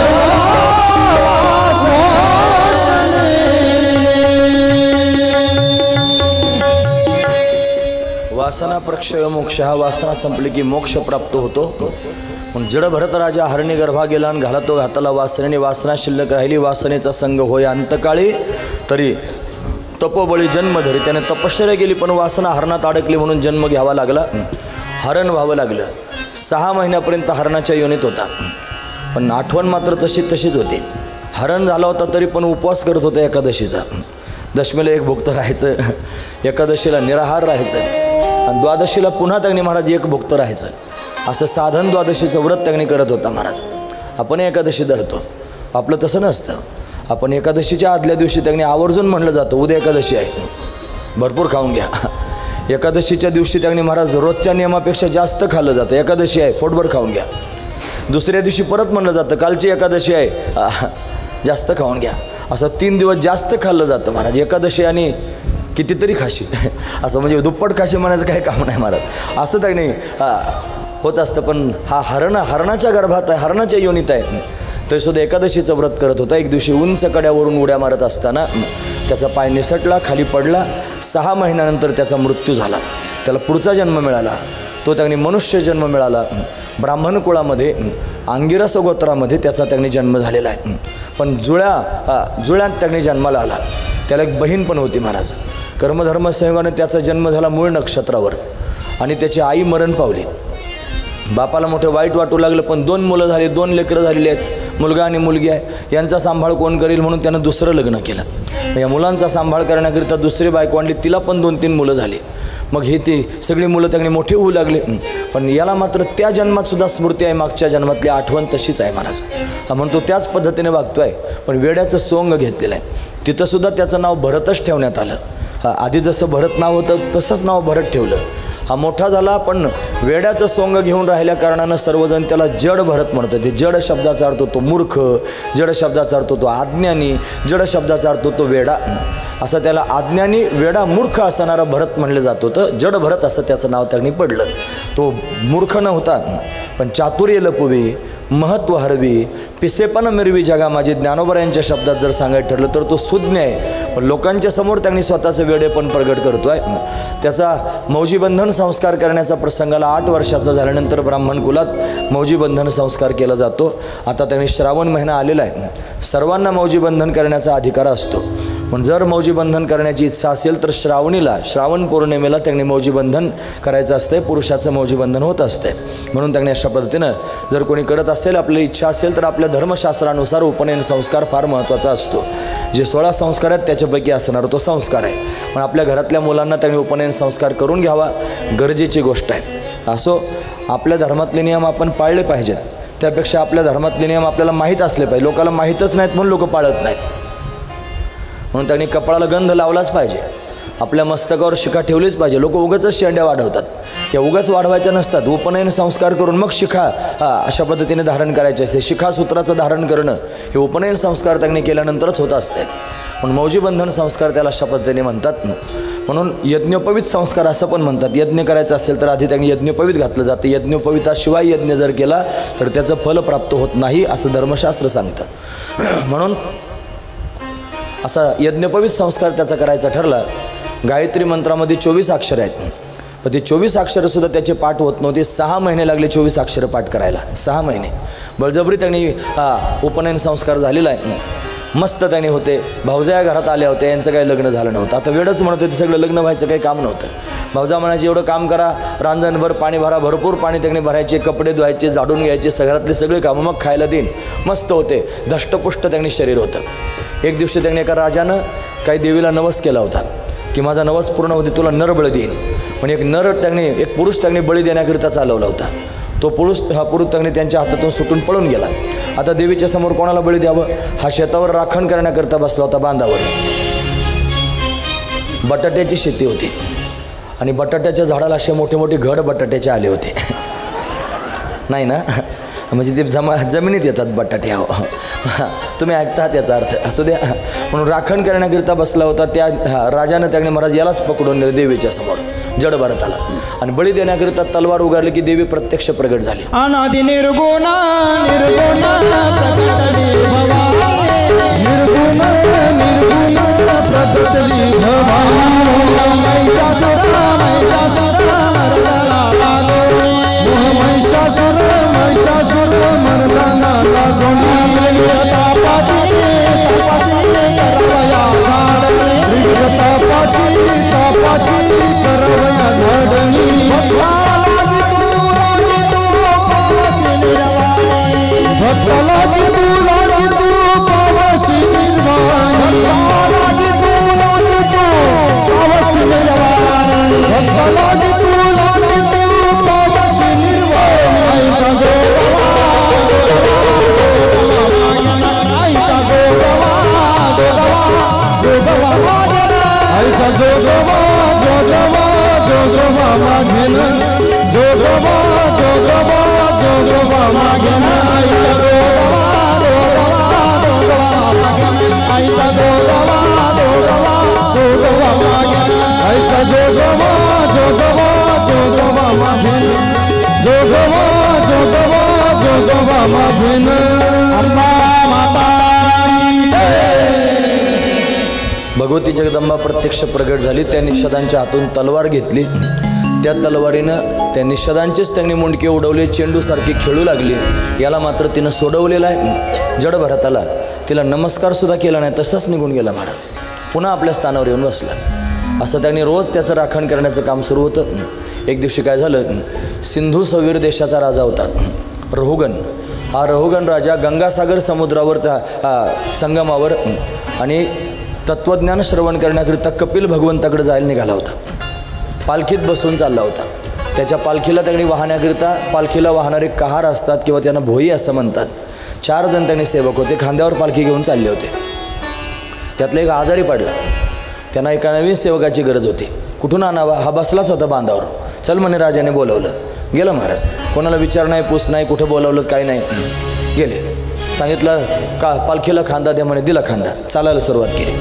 वासना प्रक्षय मोक्ष. हा वासना संपली की मोक्ष प्राप्त होतो. पण जड भरत राजा हरणी गर्भा गेला आणि घाला तो घातला वासनेने. वासना शिल्लक राहिली, वासनेचा संग होय अंतकाळी, तरी तपोबळी जन्म धरी. त्याने तपश्चर्या केली पण वासना हरणात अडकली म्हणून जन्म घ्यावा लागला, हरण व्हावं लागलं. 6 महिन्यापर्यंत हरणाच्या योनीत होता, पण आठवण मात्र तशीच होती. हरण झाला होता तरी पण उपवास करत होता एकादशीचा. दशमीला 1 भुक्त राहायचं, एकादशीला निराहार राहायचं आणि द्वादशीला पुन्हा त्यांनी महाराज 1 भुक्त राहायचं. असं साधन द्वादशीचं व्रत त्यांनी करत होता महाराज. आपण एकादशी धरतो, आपलं तसं नसतं. आपण एकादशीच्या आदल्या दिवशी त्यांनी आवर्जून म्हणलं जातं उद्या एकादशी आहे, भरपूर खाऊन घ्या. एकादशीच्या दिवशी त्यांनी महाराज रोजच्या नियमापेक्षा जास्त खाल्लं जातं. एकादशी आहे, पोटभर खाऊन घ्या. दुसऱ्या दिवशी परत म्हणलं जातं कालची एकादशी आहे, जास्त खाऊन घ्या. असं 3 दिवस जास्त खाल्लं जातं महाराज. एकादशी आणि कितीतरी खाशी, असं म्हणजे दुप्पट खाशी म्हणायचं काही काम नाही महाराज. असं त्यांनी होत असतं. पण हा हरणाच्या गर्भात आहे, हरणाच्या योनीत आहे, तरीसुद्धा एकादशीचं व्रत करत होता. एक दिवशी उंच कड्यावरून उड्या मारत असताना त्याचा पाय निसटला, खाली पडला. 6 महिन्यानंतर त्याचा मृत्यू झाला. त्याला पुढचा जन्म मिळाला. तो त्यांनी मनुष्य जन्म मिळाला. ब्राह्मण कुळामध्ये अंगिरस गोत्रामध्ये त्याचा त्यांनी जन्म झालेला आहे. पण जुळ्यात त्यांनी जन्माला आला. त्याला एक बहीण पण होती महाराज. कर्मधर्म संयोगाने त्याचा जन्म झाला मूळ नक्षत्रावर आणि त्याची आई मरण पावली. बापाला मोठं वाईट वाटू लागलं, पण 2 मुलं झाली, 2 लेकरं झालेली आहेत, मुलगा आणि मुलगी आहे. यांचा सांभाळ कोण करेल म्हणून त्यानं दुसरं लग्न केलं. या मुलांचा सांभाळ करण्याकरिता दुसरी बायको आणली, तिला पण 2-3 मुलं झाली. मग ती सगळी मुलं त्यांनी मोठी होऊ लागले. पण याला मात्र त्या जन्मात सुद्धा स्मृती आहे, मागच्या जन्मातली आठवण तशीच आहे महाराज. हा म्हणतो त्याच पद्धतीने वागतोय, पण वेड्याचं सोंग घेतलेलं आहे. तिथंसुद्धा त्याचं नाव भरतच ठेवण्यात आलं. आधी जसं भरत नाव होतं तसंच नाव भरत ठेवलं. हा मोठा झाला, पण वेड्याचं सोंग घेऊन राहिल्या कारणानं सर्वजण त्याला जड भरत म्हणतात. ते जड शब्दाचा अर्थ तो मूर्ख, जड शब्दाचा अर्थ तो अज्ञानी, जड शब्दाचा अर्थ तो वेडा. असं त्याला अज्ञानी, वेडा, मूर्ख असणारा भरत म्हणलं जात होतं. जड भरत असं त्याचं नाव त्यांनी पडलं. तो मूर्ख नव्हता, पण चातुर्य लपवी, महत्त्व हरवी, पिसेपण मिरवी जगा माझी. ज्ञानोबा यांच्या शब्दात जर सांगायचं ठरलं तर तो सुज्ञ आहे, पण लोकांच्या समोर त्यांनी स्वतःचं वेडेपण प्रगट करतोय. त्याचा मौजीबंधन संस्कार करण्याचा प्रसंगाला 8 वर्षाचा झाल्यानंतर ब्राह्मण कुलात मौजीबंधन संस्कार केला जातो. आता त्यांनी श्रावण महिना आलेला आहे. सर्वांना मौजीबंधन करण्याचा अधिकार असतो, पण जर मौजीबंधन करण्याची इच्छा असेल तर श्रावण पौर्णिमेला त्यांनी मौजीबंधन करायचं असते. पुरुषाचं मौजीबंधन होत असते. म्हणून त्यांनी अशा पद्धतीनं जर कोणी करत असेल, आपली इच्छा असेल तर आपल्या धर्मशास्त्रानुसार उपनयन संस्कार फार महत्त्वाचा असतो. जे 16 संस्कार आहेत त्याच्यापैकी असणार तो संस्कार आहे. पण आपल्या घरातल्या मुलांना त्यांनी उपनयन संस्कार करून घ्यावा, गरजेची गोष्ट आहे. असो, आपल्या धर्मातले नियम आपण पाळले पाहिजेत. त्यापेक्षा आपल्या धर्मातले नियम आपल्याला माहीत असले पाहिजे. लोकांना माहीतच नाहीत म्हणून लोक पाळत नाहीत. म्हणून त्यांनी कपाळाला गंध लावलाच पाहिजे, आपल्या मस्तकावर शिखा ठेवलीच पाहिजे. लोक उगाच शेंड्या वाढवतात, या उगाच वाढवायच्या नसतात. उपनयन संस्कार करून मग शिखा अशा पद्धतीने धारण करायचे असते. शिखासूत्राचं धारण करणं हे उपनयन संस्कार त्यांनी केल्यानंतरच होत असते. पण मौजीबंधन संस्कार त्याला अशा पद्धतीने म्हणतात. म्हणून यज्ञोपवीत संस्कार असं पण म्हणतात. यज्ञ करायचं असेल तर आधी त्यांनी यज्ञोपवीत घातलं जातं. यज्ञोपवीताशिवाय यज्ञ जर केला तर त्याचं फल प्राप्त होत नाही असं धर्मशास्त्र सांगतं. म्हणून असा यज्ञोपवीत संस्कार त्याचा करायचा ठरला. गायत्री मंत्रामध्ये 24 अक्षर आहेत, पण ते 24 अक्षरसुद्धा त्याचे पाठ होत नव्हते. 6 महिने लागले 24 अक्षरं पाठ करायला. 6 महिने बळजबरी त्यांनी उपनयन संस्कार झालेला आहे. मस्त त्यांनी होते. भाऊजा घरात आल्या होत्या, यांचं काही लग्न झालं नव्हतं. आता वेळच म्हणत होते, सगळं लग्न व्हायचं काही काम नव्हतं. भाऊजा म्हणायचे एवढं काम करा, रांजणभर पाणी भरा, भरपूर पाणी त्यांनी भरायचे, कपडे धुवायचे, झाडून घ्यायचे, घरातले सगळे कामं, मग खायला देईन. मस्त होते, धष्टपुष्ट त्यांनी शरीर होतं. एक दिवशी त्यांनी एका राजानं काही देवीला नवस केला होता की माझा नवस पूर्ण होते, तुला नर बळी देईन. पण एक पुरुष त्यांनी बळी देण्याकरिता चालवला होता. तो पुरुष त्यांनी त्यांच्या हातातून सुटून पळून गेला. आता देवीच्या समोर कोणाला बळी द्यावं? हा शेतावर राखण करण्याकरिता बसला होता बांधावर. बटाट्याची शेती होती आणि बटाट्याच्या झाडाला असे मोठे मोठे घड बटाट्याचे आले होते. नाही ना, म्हणजे ते जमिनीत येतात बटाटे. तुम्ही ऐकता त्याचा अर्थ, असू द्या. म्हणून राखण करण्याकरिता बसला होता. त्या राजानं त्याने महाराज यालाच पकडून नेलं देवीच्या समोर, जड भरताला, आणि बळी देण्याकरिता तलवार उगारली की देवी प्रत्यक्ष प्रगट झाली. अनादि निर्गुणा निर्गुणा प्रगटली भवानी, निर्गुणा निर्गुणा प्रगटली भवानी. महिषासुर मर्दना लागोनी, महिषासुर मर्दना लागोनी. तापाची करवया झाडणी. भक्ताला तू लागी तू पावसी निर्वाणी, भक्ताला तू लागी तू पावसी निर्वाणी. आईचा जोगवा जोगवा जोगवा मागेन, जोगवा जोगवा जोगवा मागेन. आईचा जोगवा जोगवा जोगवा मागेन, आईचा जोगवा जोगवा जोगवा मागेन, जोगवा जोगवा जोगवा मागेन. भगवती जगदंबा प्रत्यक्ष प्रगट झाली. त्या निषादांच्या हातून तलवार घेतली. त्या तलवारीनं त्या निषादांचेच त्यांनी मुंडके उडवले. चेंडूसारखी खेळू लागली. याला मात्र तिनं सोडवलेलं आहे. जड भरताला तिला नमस्कारसुद्धा केला नाही, तसंच निघून गेला महाराज. पुन्हा आपल्या स्थानावर येऊन बसला. असं त्यांनी रोज त्याचं राखण करण्याचं काम सुरू होतं. एक दिवशी काय झालं, सिंधू सवीर देशाचा राजा होता रहुगण. हा रहुगण राजा गंगासागर समुद्रावर त्या संगमावर आणि तत्त्वज्ञान श्रवण करण्याकरिता कपिल भगवंताकडे जायला निघाला होता. पालखीत बसून चालला होता. त्याच्या पालखीला त्यांनी वाहण्याकरिता, पालखीला वाहणारे कहार असतात किंवा त्यांना भोई असं म्हणतात. 4 जण त्यांनी सेवक होते. खांद्यावर पालखी घेऊन चालले होते. त्यातला एक आजारी पडला. त्यांना एका नवीन सेवकाची गरज होती. कुठून आणावा? हा बसलाच होता बांधावर. चल म्हणे राजाने बोलावलं. गेलं महाराज. कोणाला विचार नाही, पूस नाही, कुठं बोलावलं काही नाही. गेले. सांगितलं का पालखीला खांदा द्या म्हणे. दिला खांदा. चालायला सुरुवात केली.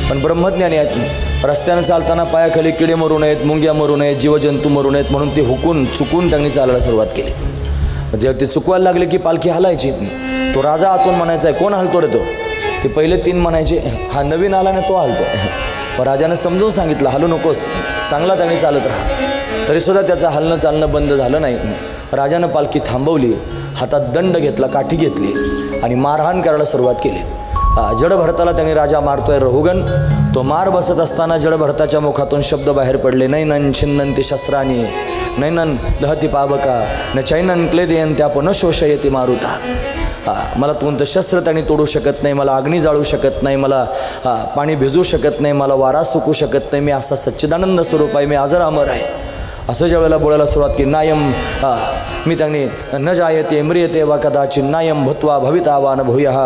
पण ब्रह्मज्ञानी आहेत. रस्त्यानं चालताना पायाखाली किडे मरू नयेत, मुंग्या मरू नयेत, जीवजंतू मरू नयेत म्हणून ते चुकून त्यांनी चालायला सुरुवात केली. जेव्हा ते चुकवायला लागले की पालखी हलायची. तो राजा आतून म्हणायचा आहे, कोण हलतो रे तो? ते पहिले 3 म्हणायचे, हा नवीन आला ना तो हलतो. पण राजानं समजून सांगितलं, हलू नकोस, चांगला त्यांनी चालत राहा. तरीसुद्धा त्याचं हलणं चालणं बंद झालं नाही. राजानं पालखी थांबवली. हातात दंड घेतला, काठी घेतली आणि मारहाण करायला सुरुवात केली. जडभरताला त्यांनी राजा मारतोय रहुगण. तो मार बसत असताना जडभरताच्या मुखातून शब्द बाहेर पडले, नैनन छिन्नंती शस्त्रानी नैनन दहती पावका न चैनन क्लेदेयन त्यापन शोषयती मारुता. मला कोणतं शस्त्र त्यांनी तोडू शकत नाही, मला अग्नी जाळू शकत नाही, मला पाणी भिजू शकत नाही, मला वारा सुकू शकत नाही. मी असा सच्चिदानंद स्वरूप आहे, मी अजर अमर आहे. असं ज्या वेळेला बोलायला सुरुवात केली, नायम मी त्यांनी न जायते म्रियते वा कदाचित नायम भूत्वा भविता वा न भूयः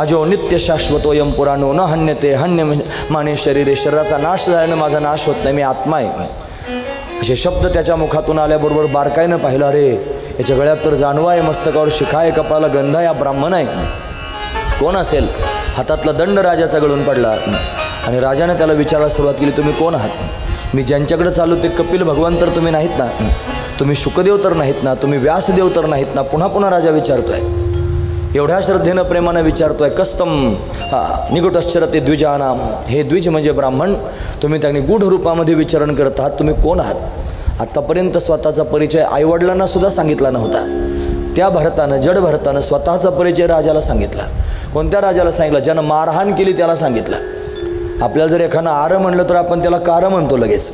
अजो नित्य शाश्वतोयम पुराणो न हन्यते हन्य माने शरीरे. शरीराचा नाश झाल्यानं माझा नाश होत नाही, मी आत्मा आहे. असे शब्द त्याच्या मुखातून आल्याबरोबर बारकाईनं पाहिलं, अरे याच्या गळ्यात तर जानवा आहे, मस्तकावर शिखा आहे, कपाळाला गंध आहे, ब्राह्मण आहे. कोण असेल? हातातला दंड राजाचा गळून पडला आणि राजाने त्याला विचारायला सुरुवात केली, तुम्ही कोण आहात? मी ज्यांच्याकडे चालू ते कपिल भगवान तर तुम्ही नाहीत ना? तुम्ही शुकदेव तर नाहीत ना? तुम्ही व्यासदेव तर नाहीत ना? पुन्हा पुन्हा राजा विचारतोय. एवढ्या श्रद्धेनं प्रेमानं विचारतोय. कस्तम निगुटश्चरते द्विजानाम. हे द्विज म्हणजे ब्राह्मण. तुम्ही त्यांनी गूढ रूपामध्ये विचारण करत आहात. तुम्ही कोण आहात? आत्तापर्यंत स्वतःचा परिचय आईवडिलांना सुद्धा सांगितला नव्हता. त्या भरतानं, जड भरतानं स्वतःचा परिचय राजाला सांगितला. कोणत्या राजाला सांगितला? ज्यानं मारहाण केली त्याला सांगितलं. आपल्याला जर एखादं आरं म्हणलं तर आपण त्याला कार म्हणतो लगेच.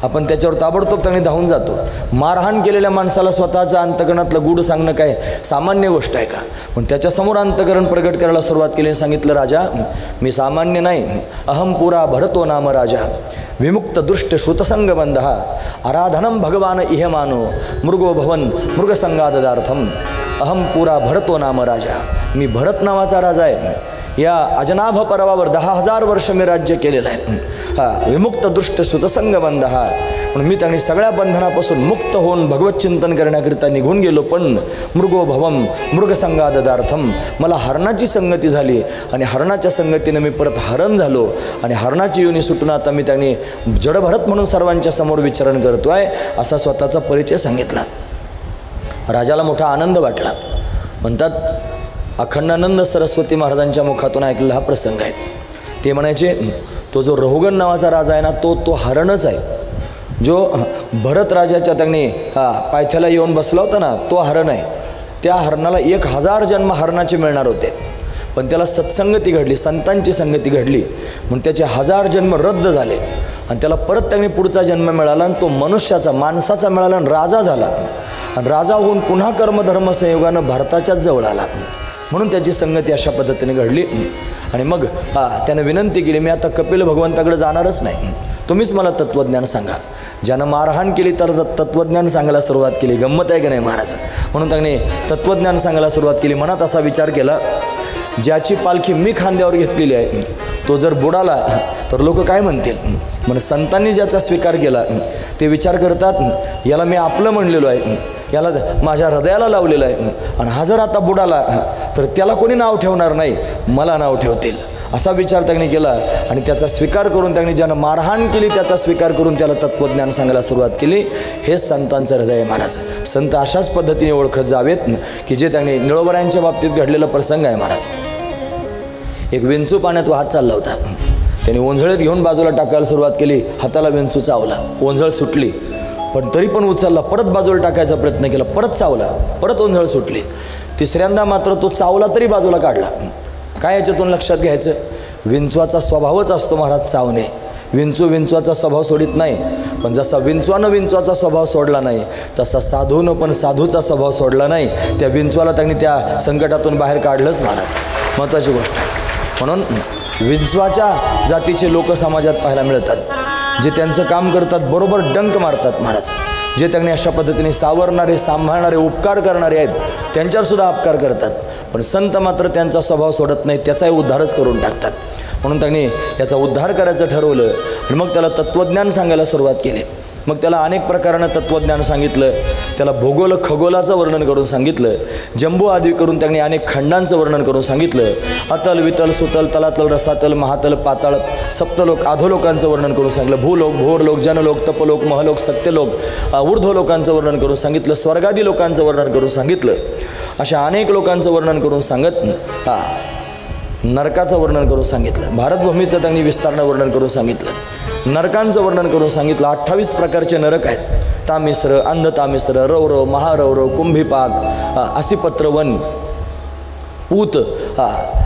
आपण त्याच्यावर ताबडतोब त्यांनी धावून जातो. मारहाण केलेल्या माणसाला स्वतःचं अंतकरणातलं गूढ सांगणं काय सामान्य गोष्ट आहे का? पण त्याच्यासमोर अंतकरण प्रगट करायला सुरुवात केली. सांगितलं, राजा मी सामान्य नाही. अहम पुरा भरतो नाम राजा विमुक्त दृष्ट श्रुतसंगबंध आराधनम भगवान इह मानो मृगो भवन मृगसंगादार्थम. अहम पुरा भरतो नाम राजा. मी भरत नावाचा राजा आहे. या अजनाभ पर्वावर 10,000 वर्ष मी राज्य केलेलं आहे. विमुक्त दृष्ट सुतसंगबंध म्हणून मी त्यांनी सगळ्या बंधनापासून मुक्त होऊन भगवत चिंतन करण्याकरिता निघून गेलो. पण मृगो भवम मृगसंगादार्थम, मला हरणाची संगती झाली आणि हरणाच्या संगतीनं मी परत हरण झालो आणि हरणाची योनी सुटून आता मी त्यांनी जडभरत म्हणून सर्वांच्या समोर विचरण करतो आहे, असा स्वतःचा परिचय सांगितला. राजाला मोठा आनंद वाटला. म्हणतात अखंडानंद सरस्वती महाराजांच्या मुखातून ऐकलेला हा प्रसंग आहे. ते म्हणायचे, तो जो रहुगण नावाचा राजा आहे ना, तो हरणच आहे. जो भरत राजाच्या त्यांनी पायथ्याला येऊन बसला होता ना, तो हरण आहे. त्या हरणाला 1000 जन्म हरणाचे मिळणार होते. पण त्याला सत्संगती घडली, संतांची संगती घडली, म्हणून त्याचे 1000 जन्म रद्द झाले आणि त्याला परत त्यांनी पुढचा जन्म मिळाला आणि तो मनुष्याचा, माणसाचा मिळाला आणि राजा झाला. आणि राजा होऊन पुन्हा कर्मधर्म संयोगानं भारताच्याच जवळ आला. म्हणून त्याची संगती अशा पद्धतीने घडली. आणि मग त्यानं विनंती केली, मी आता कपिल भगवंताकडे जाणारच नाही, तुम्हीच मला तत्त्वज्ञान सांगा. ज्यानं मारहाण केली तर तत्त्वज्ञान सांगायला सुरुवात केली. गंमत आहे की नाही महाराज? म्हणून त्यांनी तत्त्वज्ञान सांगायला सुरुवात केली. मनात असा विचार केला, ज्याची पालखी मी खांद्यावर घेतलेली आहे तो जर बुडाला तर लोक काय म्हणतील? म्हणून संतांनी ज्याचा स्वीकार केला ते विचार करतात, याला मी आपलं म्हणलेलो आहे, याला माझ्या हृदयाला लावलेलं आहे, आणि हा जर आता बुडाला तर त्याला कोणी नाव ठेवणार नाही, मला नाव ठेवतील, असा विचार त्यांनी केला. आणि त्याचा स्वीकार करून त्यांनी ज्यानं मारहाण केली त्याचा स्वीकार करून त्याला तत्त्वज्ञान सांगायला सुरुवात केली. हेच संतांचं हृदय आहे महाराज. संत अशाच पद्धतीने ओळखत जावेत की जे त्यांनी निळोबरायांच्या बाबतीत घडलेला प्रसंग आहे महाराज. एक विंचू पाण्यात वाहत चालला होता. त्यांनी ओंझळीत घेऊन बाजूला टाकायला सुरुवात केली, हाताला विंचू चावला, ओंझळ सुटली, पण तरी पण उचलला, परत बाजूला टाकायचा प्रयत्न केला, परत चावला, परत ओंझळ सुटली, तिसऱ्यांदा मात्र तो चावला तरी बाजूला काढला. काय याच्यातून लक्षात घ्यायचं? विंचवाचा स्वभावच असतो महाराज चावणे. विंचवाचा स्वभाव सोडित नाही, पण जसा विंचवाचा स्वभाव सोडला नाही तसा साधूनं पण साधूचा स्वभाव सोडला नाही. त्या विंचवाला त्यांनी त्या संकटातून बाहेर काढलंच महाराज. महत्त्वाची गोष्ट आहे. म्हणून विंचवाच्या जातीचे लोक समाजात पाहायला मिळतात, जे त्यांचं काम करतात बरोबर डंक मारतात महाराज. जे त्यांनी अशा पद्धतीने सावरणारे, सांभाळणारे, उपकार करणारे आहेत, त्यांच्यावरसुद्धा अपकार करतात, पण संत मात्र त्यांचा स्वभाव सोडत नाही, त्याचाही उद्धारच करून टाकतात. म्हणून त्यांनी याचा उद्धार करायचं ठरवलं आणि मग त्याला तत्त्वज्ञान सांगायला सुरुवात केली. मग त्याला अनेक प्रकारानं तत्त्वज्ञान सांगितलं, त्याला भूगोल खगोलाचं वर्णन करून सांगितलं, जंबू आदी करून त्यांनी अनेक खंडांचं वर्णन करून सांगितलं, अतल वितल सुतल तलातल रसातल महातल पाताळ सप्तलोक अधोलोकांचं वर्णन करून सांगितलं, भूलोक भोरलोक जनलोक तपलोक महलोक सत्यलोक ऊर्ध्वलोकांचं वर्णन करून सांगितलं, स्वर्गादी लोकांचं वर्णन करून सांगितलं. अशा अनेक लोकांचं वर्णन करून सांगत नरकाचं वर्णन करून सांगितलं, भारतभूमीचं त्यांनी विस्तारणं वर्णन करून सांगितलं, नरकांचं वर्णन करून सांगितलं. 28 प्रकारचे नरक आहेत, तामिश्र, अंधतामिश्र, रौरव, महारौरव, कुंभीपाक, असिपत्रवन, पूत,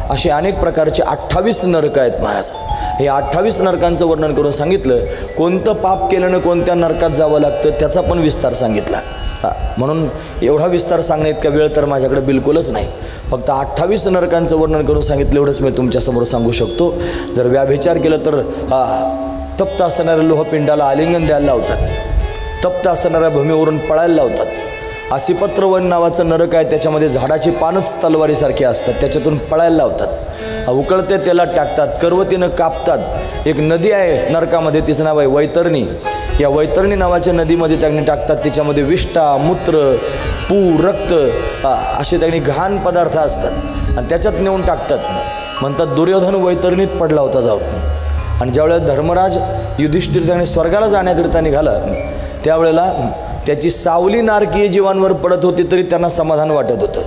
असे अनेक प्रकारचे 28 नरक आहेत महाराज. हे 28 नरकांचं वर्णन करून सांगितलं. कोणतं पाप केल्यानं कोणत्या नरकात जावं लागतं त्याचा पण विस्तार सांगितला. म्हणून एवढा विस्तार सांगण्यात इतका वेळ तर माझ्याकडे बिलकुलच नाही. फक्त 28 नरकांचं वर्णन करून सांगितलं, एवढंच मी तुमच्यासमोर सांगू शकतो. जर व्याभिचार केलं तर तप्त असणाऱ्या लोहपिंडाला आलिंगन द्यायला लावतात, तप्त असणाऱ्या भूमीवरून पळायला लावतात. असिपत्रवन नावाचं नरक आहे, त्याच्यामध्ये झाडाची पानच तलवारीसारखी असतात, त्याच्यातून पळायला लावतात. उकळते तेलात टाकतात, करवतीनं कापतात. एक नदी आहे नरकामध्ये, तिचं नाव आहे वैतरणी. या वैतरणी नावाच्या नदीमध्ये त्यांनी टाकतात, तिच्यामध्ये विष्ठा, मूत्र, पू, रक्त असे त्यांनी घाण पदार्थ असतात आणि त्याच्यात नेऊन टाकतात. म्हणतात दुर्योधन वैतरणीत पडला होता जाऊन. आणि ज्यावेळेला धर्मराज युधिष्ठिर त्याने स्वर्गाला जाण्याकरिता निघाला, त्यावेळेला त्याची सावली नारकीय जीवांवर पडत होती तरी त्यांना समाधान वाटत होतं.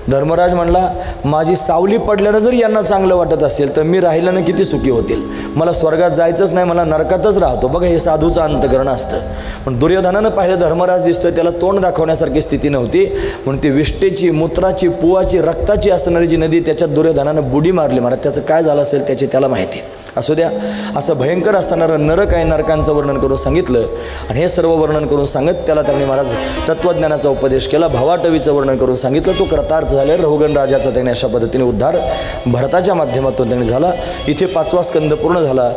धर्मराज म्हणला, माझी सावली पडल्यानं जर यांना चांगलं वाटत असेल तर मी राहिल्यानं किती सुखी होतील. मला स्वर्गात जायचंच नाही, मला नरकातच राहतो. बघा, हे साधूचं अंतकरण असतं. पण दुर्योधनानं पाहिलं धर्मराज दिसतोय, त्याला तोंड दाखवण्यासारखी स्थिती नव्हती, म्हणून ती विष्ठेची, मूत्राची, पुवाची, रक्ताची असणारी जी नदी, त्याच्यात दुर्योधनानं बुडी मारली. महाराज, त्याचं काय झालं असेल त्याची त्याला माहिती. असू द्या, असं भयंकर असणारं नरक आहे, नरकांचं वर्णन करून सांगितलं. आणि हे सर्व वर्णन करून सांगत त्याला त्यांनी महाराज तत्त्वज्ञानाचा उपदेश केला. भावाटवीचं वर्णन करून सांगितलं. तो कृतार्थ झाले. रहुगण राजाचा त्यांनी अशा पद्धतीने उद्धार भरताच्या माध्यमातून त्यांनी झाला. इथे 5वा स्कंद पूर्ण झाला.